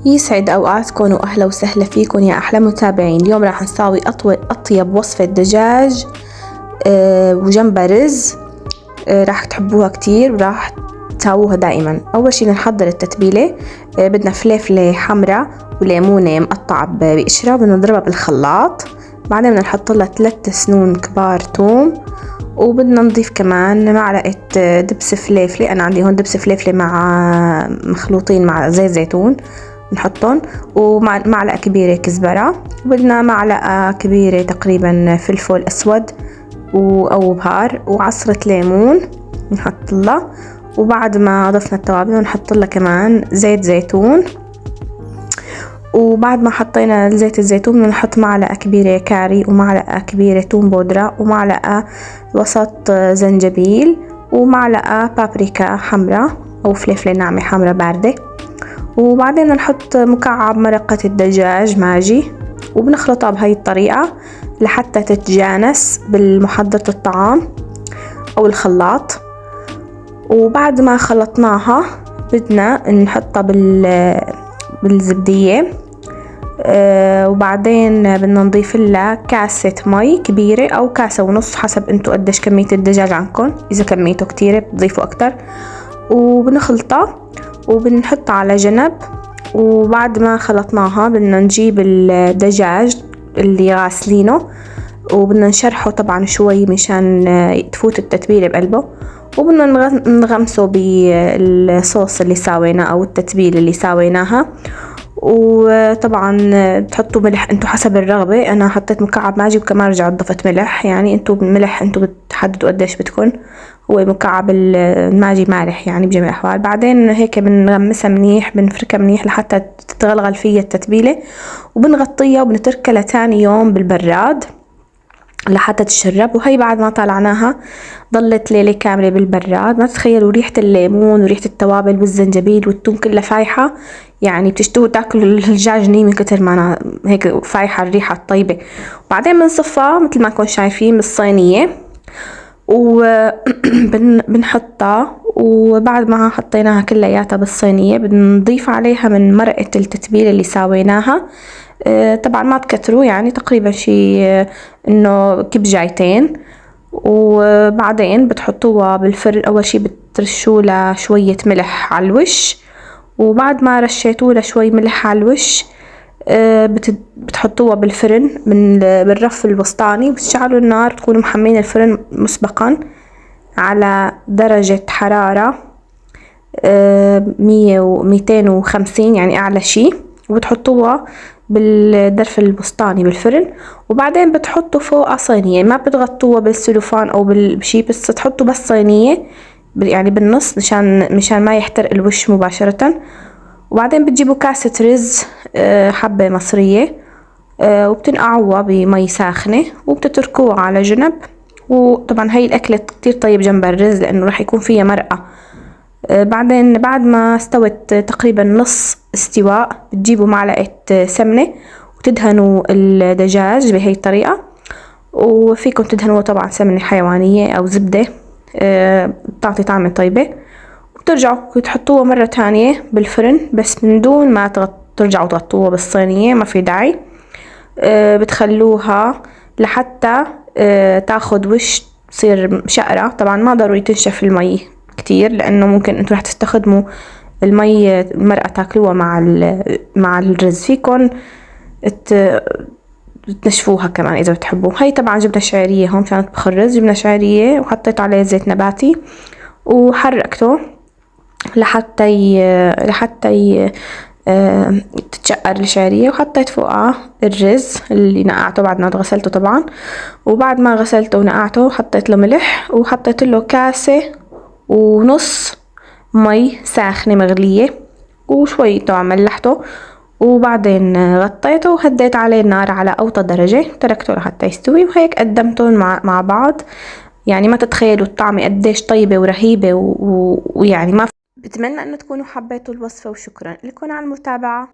يسعد أوقاتكم وأهلا وسهلا فيكم يا أحلى متابعين. اليوم راح نساوي أطيب وصفة دجاج وجنبها رز. راح تحبوها كتير وراح تساووها دائما. أول شي نحضر التتبيلة. بدنا فليفلة حمراء وليمونة مقطعة بقشرة بدنا نضربها بالخلاط. بعدين بدنا نحط لها 3 سنون كبار توم، وبدنا نضيف كمان معلقة دبس فليفلة. أنا عندي هون دبس فليفلة مع مخلوطين مع زيت زيتون نحطهم، ومعلقة كبيرة كزبرة، وبدنا معلقة كبيرة تقريبا فلفل أسود أو بهار، وعصرة ليمون نحط لها. وبعد ما ضفنا التوابل نحط لها كمان زيت زيتون. وبعد ما حطينا زيت الزيتون بدنا نحط معلقة كبيرة كاري، ومعلقة كبيرة توم بودرة، ومعلقة وسط زنجبيل، ومعلقة بابريكا حمراء أو فلفلة ناعمة حمراء باردة. وبعدين نحط مكعب مرقة الدجاج ماجي، وبنخلطها بهاي الطريقة لحتى تتجانس بالمحضرة الطعام أو الخلاط. وبعد ما خلطناها بدنا نحطها بالزبدية. وبعدين بدنا نضيف لها كاسة مي كبيرة أو كاسة ونص حسب انتو قديش كمية الدجاج عندكم. إذا كميته كتيرة بتضيفوا أكتر. وبنخلطها وبنحطها على جنب. وبعد ما خلطناها بدنا نجيب الدجاج اللي غاسلينه وبدنا نشرحه طبعا شوي مشان تفوت التتبيلة بقلبه، وبدنا نغمسه بالصوص اللي ساويناه أو التتبيلة اللي ساويناها. وطبعا بتحطوا ملح انتو حسب الرغبة. انا حطيت مكعب ماجي وكمان رجعت ضفت ملح، يعني انتو ملح انتو بتحددوا قديش بدكن. هو مكعب الماجي مالح يعني بجميع الاحوال. بعدين هيك بنغمسها منيح، بنفركها منيح لحتى تتغلغل فيها التتبيلة، وبنغطيها وبنتركها لتاني يوم بالبراد لحتى تشرب. وهي بعد ما طلعناها ضلت ليلة كاملة بالبراد. ما تتخيلوا ريحة الليمون وريحة التوابل والزنجبيل والثوم كلها فايحة، يعني بتشتهوا تاكلوا الدجاج ني من كتر ما أنا هيك فايحة الريحة الطيبة. وبعدين بنصفها مثل ما كنتم شايفين بالصينية وبنحطها. وبعد ما حطيناها كلياتها بالصينية بدنا نضيف عليها من مرقة التتبيلة اللي ساويناها. طبعا ما تكتروا، يعني تقريبا شي انه كبجايتين. وبعدين بتحطوها بالفرن. اول شي بترشوا لها شوية ملح على الوش، وبعد ما رشيتوا لها شوي ملح على الوش بتحطوها بالفرن بالرف الوسطاني، وبتشعلوا النار. تكونوا محمين الفرن مسبقا على درجة حرارة 250 يعني أعلى شي، وبتحطوها بالدرف الوسطاني بالفرن. وبعدين بتحطوا فوقها صينية، ما بتغطوها بالسلوفان أو بشي، بس تحطوا بس صينية يعني بالنص مشان ما يحترق الوش مباشرة. وبعدين بتجيبوا كاسة رز حبة مصرية وبتنقعوها بمي ساخنة وبتتركوها على جنب. وطبعا هاي الأكلة كتير طيب جنب الرز لأنه راح يكون فيها مرقة. بعدين بعد ما استوت تقريبا نص استواء بتجيبوا معلقة سمنة وتدهنوا الدجاج بهي الطريقة. وفيكم تدهنوا طبعا سمنة حيوانية أو زبدة بتعطي طعمة طيبة. وبترجعوا تحطوها مرة تانية بالفرن بس من دون ما ترجعوا تغطوها بالصينية، ما في داعي. بتخلوها لحتى تاخد وش تصير شقرة. طبعا ما ضروري تنشف المي كتير لأنه ممكن انتوا رح تستخدموا المي المرقة تاكلوها مع الرز. فيكن تنشفوها كمان إذا بتحبوا. هاي طبعا جبنة شعرية هون مشان أطبخ الرز، جبنة شعرية وحطيت عليه زيت نباتي وحركته لحتى تتشقر الشعرية. وحطيت فوقها الرز اللي نقعته بعد ما غسلته طبعا. وبعد ما غسلته ونقعته حطيت له ملح، وحطيت له كاسة ونص مي ساخنة مغلية وشوي طبعا ملحته. وبعدين غطيته وهديت عليه النار على أوطى درجة، تركته لحتى يستوي. وهيك قدمتهم مع بعض. يعني ما تتخيلوا الطعمة قديش طيبة ورهيبة ويعني ما بتمنى أن تكونوا حبيتوا الوصفة. وشكرا لكم على المتابعة.